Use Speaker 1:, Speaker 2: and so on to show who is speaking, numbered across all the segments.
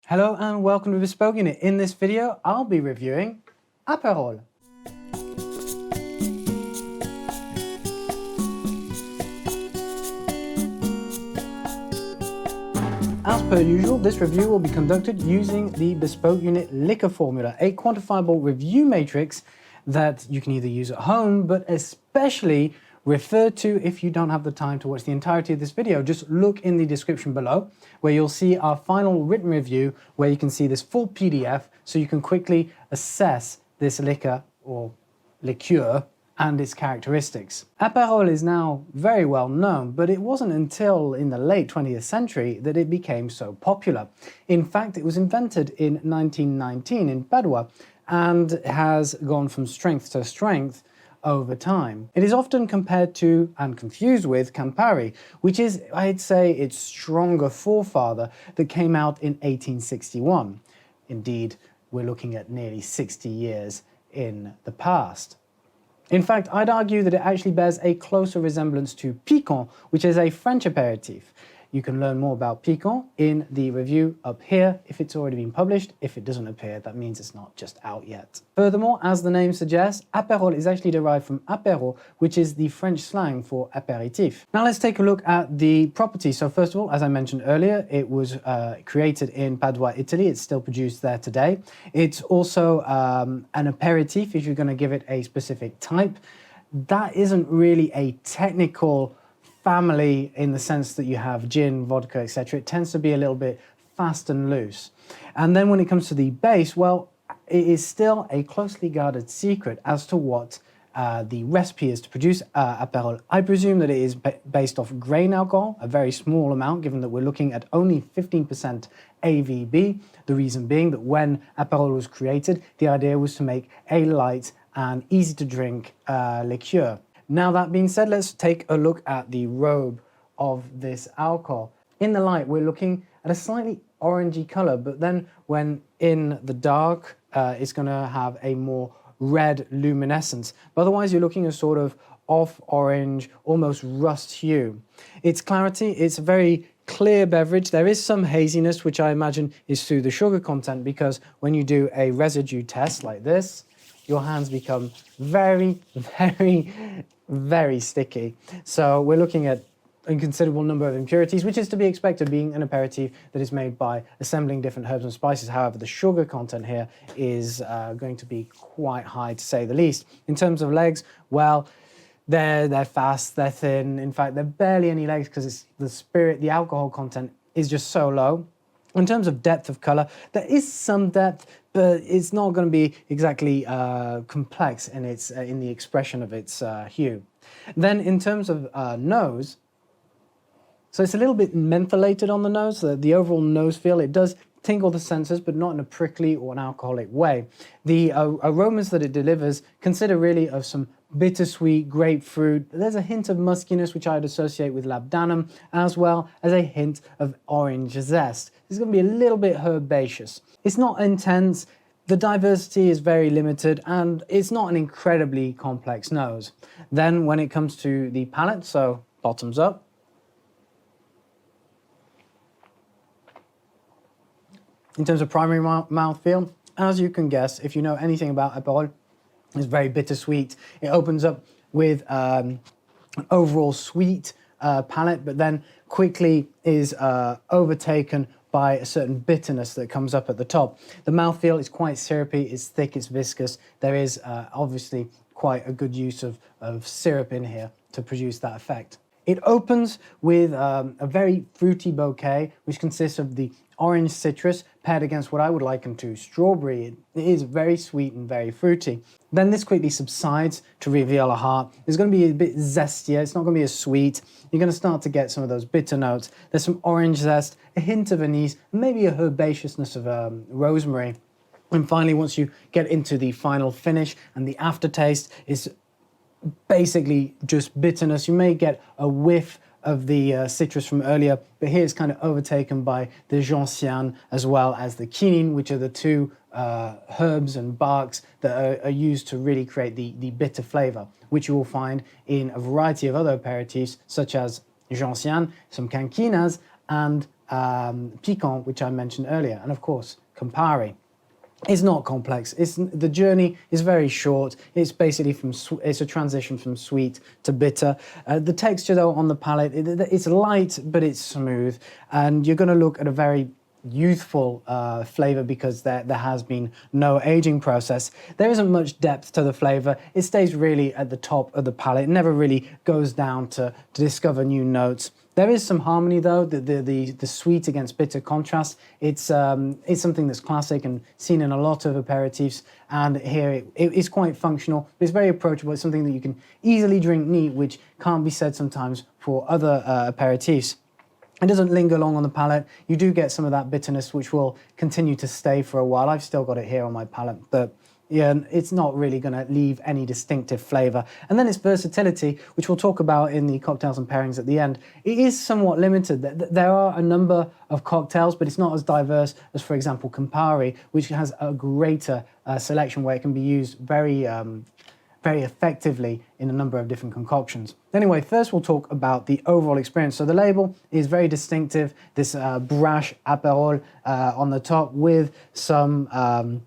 Speaker 1: Hello and welcome to Bespoke Unit. In this video, I'll be reviewing Aperol. As per usual, this review will be conducted using the Bespoke Unit Liqueur formula, a quantifiable review matrix that you can either use at home, but especially refer to if you don't have the time to watch the entirety of this video. Just look in the description below where you'll see our final written review where you can see this full PDF so you can quickly assess this liquor or liqueur and its characteristics. Aperol is now very well known, but it wasn't until in the late 20th century that it became so popular. In fact, it was invented in 1919 in Padua and has gone from strength to strength over time. It is often compared to and confused with Campari, which is, I'd say, its stronger forefather that came out in 1861. Indeed, we're looking at nearly 60 years in the past. In fact, I'd argue that it actually bears a closer resemblance to Picon, which is a French aperitif. You can learn more about Picon in the review up here if it's already been published. If it doesn't appear, that means it's not just out yet. Furthermore, as the name suggests, Aperol is actually derived from apéro, which is the French slang for apéritif. Now let's take a look at the properties. So first of all, as I mentioned earlier, it was created in Padua, Italy. It's still produced there today. It's also an aperitif if you're going to give it a specific type. That isn't really a technical family in the sense that you have gin, vodka, etc. It tends to be a little bit fast and loose. And then when it comes to the base, well, it is still a closely guarded secret as to what the recipe is to produce Aperol. I presume that it is based off grain alcohol, a very small amount, given that we're looking at only 15% AVB. The reason being that when Aperol was created, the idea was to make a light and easy to drink liqueur. Now that being said, let's take a look at the robe of this alcohol. In the light, we're looking at a slightly orangey color, but then when in the dark, it's going to have a more red luminescence. But otherwise, you're looking at a sort of off orange, almost rust hue. Its clarity, it's a very clear beverage. There is some haziness, which I imagine is through the sugar content, because when you do a residue test like this, your hands become very, very sticky. So we're looking at a considerable number of impurities, which is to be expected being an aperitif that is made by assembling different herbs and spices. However, the sugar content here is going to be quite high, to say the least. In terms of legs, well, they're fast, they're thin. In fact, they're barely any legs because the alcohol content is just so low. In terms of depth of color, there is some depth, but it's not going to be exactly complex in the expression of its hue. Then in terms of nose, so it's a little bit mentholated on the nose. The overall nose feel, it does tingle the senses, but not in a prickly or an alcoholic way. The aromas that it delivers consider really of some bittersweet grapefruit. There's a hint of muskiness, which I'd associate with labdanum, as well as a hint of orange zest. It's going to be a little bit herbaceous. It's not intense. The diversity is very limited, and it's not an incredibly complex nose. Then when it comes to the palate, so bottoms up, in terms of primary mouthfeel, as you can guess, if you know anything about Aperol, it's very bittersweet. It opens up with an overall sweet palate, but then quickly is overtaken by a certain bitterness that comes up at the top. The mouthfeel is quite syrupy, it's thick, it's viscous. There is obviously quite a good use of syrup in here to produce that effect. It opens with a very fruity bouquet, which consists of the orange citrus paired against what I would liken to strawberry. It is very sweet and very fruity. Then this quickly subsides to reveal a heart. It's going to be a bit zestier. It's not going to be as sweet. You're going to start to get some of those bitter notes. There's some orange zest, a hint of anise, maybe a herbaceousness of rosemary. And finally, once you get into the final finish and the aftertaste is basically just bitterness. You may get a whiff of the citrus from earlier, but here it's kind of overtaken by the gentian as well as the quinine, which are the two herbs and barks that are used to really create the bitter flavor, which you will find in a variety of other aperitifs, such as gentian, some canquinas, and Picon, which I mentioned earlier, and of course, Campari. It's not complex. The journey is very short. It's basically it's a transition from sweet to bitter. The texture, though, on the palate, it's light, but it's smooth. And you're going to look at a very youthful flavor because there has been no aging process. There isn't much depth to the flavor. It stays really at the top of the palate. It never really goes down to discover new notes. There is some harmony, though, the sweet against bitter contrast. It's something that's classic and seen in a lot of aperitifs, and here it is quite functional. It's very approachable. It's something that you can easily drink neat, which can't be said sometimes for other aperitifs. It doesn't linger long on the palate. You do get some of that bitterness, which will continue to stay for a while. I've still got it here on my palate, but yeah, it's not really going to leave any distinctive flavor. And then its versatility, which we'll talk about in the cocktails and pairings at the end, it is somewhat limited. There are a number of cocktails, but it's not as diverse as, for example, Campari, which has a greater selection where it can be used very effectively in a number of different concoctions. Anyway, first we'll talk about the overall experience. So the label is very distinctive, this brash Aperol on the top with some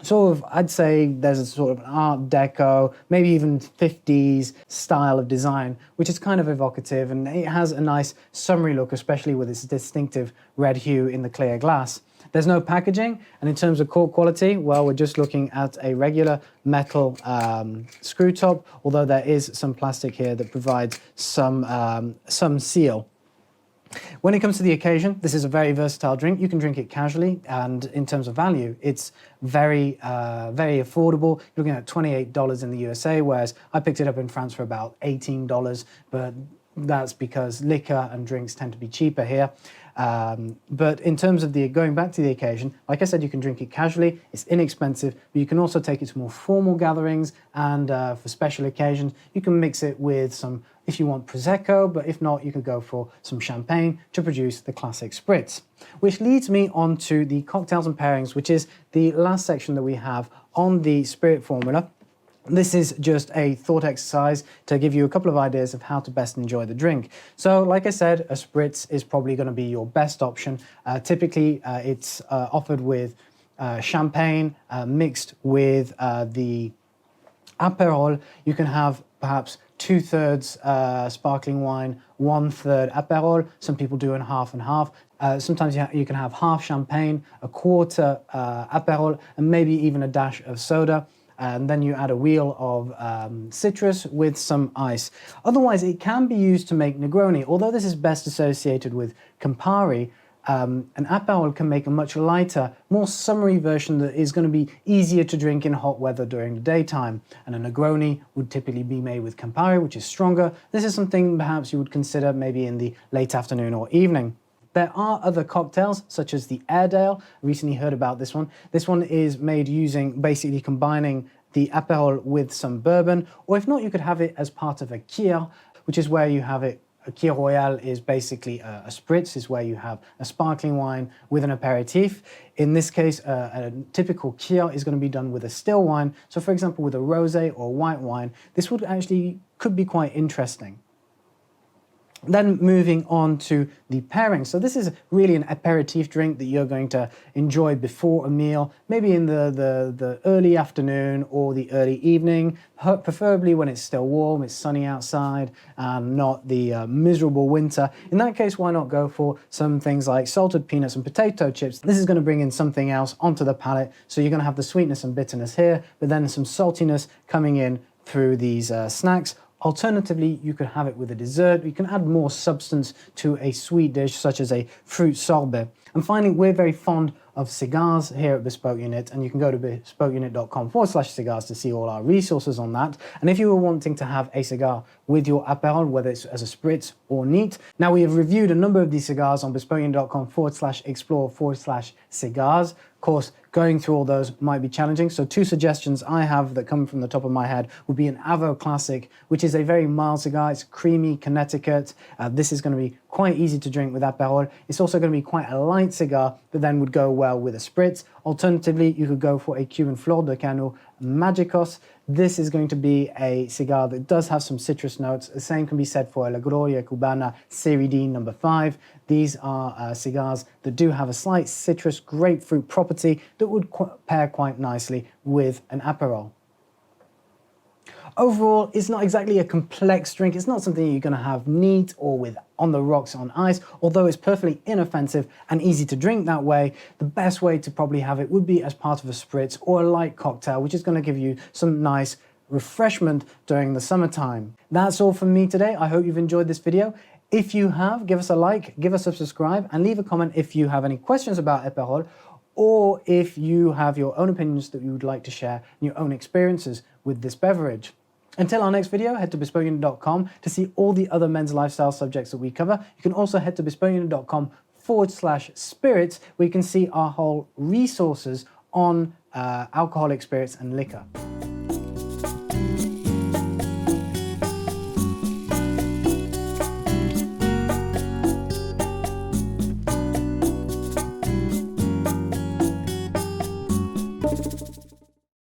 Speaker 1: sort of, I'd say there's a sort of an Art Deco, maybe even 50s style of design, which is kind of evocative, and it has a nice summery look, especially with its distinctive red hue in the clear glass. There's no packaging, and in terms of cork quality, well, we're just looking at a regular metal screw top, although there is some plastic here that provides some seal. When it comes to the occasion, this is a very versatile drink. You can drink it casually, and in terms of value, it's very affordable. You're looking at $28 in the USA, whereas I picked it up in France for about $18, but that's because liquor and drinks tend to be cheaper here. But in terms of going back to the occasion, like I said, you can drink it casually, it's inexpensive, but you can also take it to more formal gatherings, and for special occasions, you can mix it with some, if you want, Prosecco, but if not, you could go for some champagne to produce the classic spritz. Which leads me on to the cocktails and pairings, which is the last section that we have on the spirit formula. This is just a thought exercise to give you a couple of ideas of how to best enjoy the drink. So, like I said, a spritz is probably going to be your best option. Typically, it's offered with champagne mixed with the Aperol. You can have perhaps 2/3 sparkling wine, 1/3 Aperol. Some people do in half and half. Sometimes you can have half champagne, a quarter Aperol, and maybe even a dash of soda. And then you add a wheel of citrus with some ice. Otherwise, it can be used to make Negroni. Although this is best associated with Campari, an Aperol can make a much lighter, more summery version that is going to be easier to drink in hot weather during the daytime. And a Negroni would typically be made with Campari, which is stronger. This is something perhaps you would consider maybe in the late afternoon or evening. There are other cocktails, such as the Airedale. I recently heard about this one. This one is made using, basically combining the Aperol with some bourbon, or if not, you could have it as part of a Kir, which is where you have it. A Kir Royal is basically a spritz, is where you have a sparkling wine with an aperitif. In this case, a typical Kir is going to be done with a still wine. So for example, with a rosé or white wine, this could be quite interesting. Then moving on to the pairing. So this is really an aperitif drink that you're going to enjoy before a meal, maybe in the early afternoon or the early evening, preferably when it's still warm, it's sunny outside, and not the miserable winter. In that case, why not go for some things like salted peanuts and potato chips? This is going to bring in something else onto the palate. So you're going to have the sweetness and bitterness here, but then some saltiness coming in through these snacks. Alternatively, you could have it with a dessert. You can add more substance to a sweet dish, such as a fruit sorbet. And finally, we're very fond of cigars here at Bespoke Unit, and you can go to bespokeunit.com/cigars to see all our resources on that. And if you were wanting to have a cigar with your Aperol, whether it's as a spritz or neat, now we have reviewed a number of these cigars on bespokeunit.com/explore/cigars. Of course, going through all those might be challenging, so two suggestions I have that come from the top of my head would be an Avo Classic, which is a very mild cigar. It's creamy Connecticut. This is going to be quite easy to drink with Aperol. It's also going to be quite a light cigar, but then would go well well with a spritz. Alternatively, you could go for a Cuban Flor de Cano Magicos. This is going to be a cigar that does have some citrus notes. The same can be said for La Gloria Cubana Serie D number 5. These are cigars that do have a slight citrus grapefruit property that would pair quite nicely with an Aperol. Overall, it's not exactly a complex drink. It's not something you're going to have neat or with on the rocks on ice, although it's perfectly inoffensive and easy to drink that way. The best way to probably have it would be as part of a spritz or a light cocktail, which is going to give you some nice refreshment during the summertime. That's all from me today. I hope you've enjoyed this video. If you have, give us a like, give us a subscribe, and leave a comment if you have any questions about Aperol, or if you have your own opinions that you would like to share and your own experiences with this beverage. Until our next video, head to bespokeunit.com to see all the other men's lifestyle subjects that we cover. You can also head to bespokeunit.com/spirits, where you can see our whole resources on alcoholic spirits and liquor.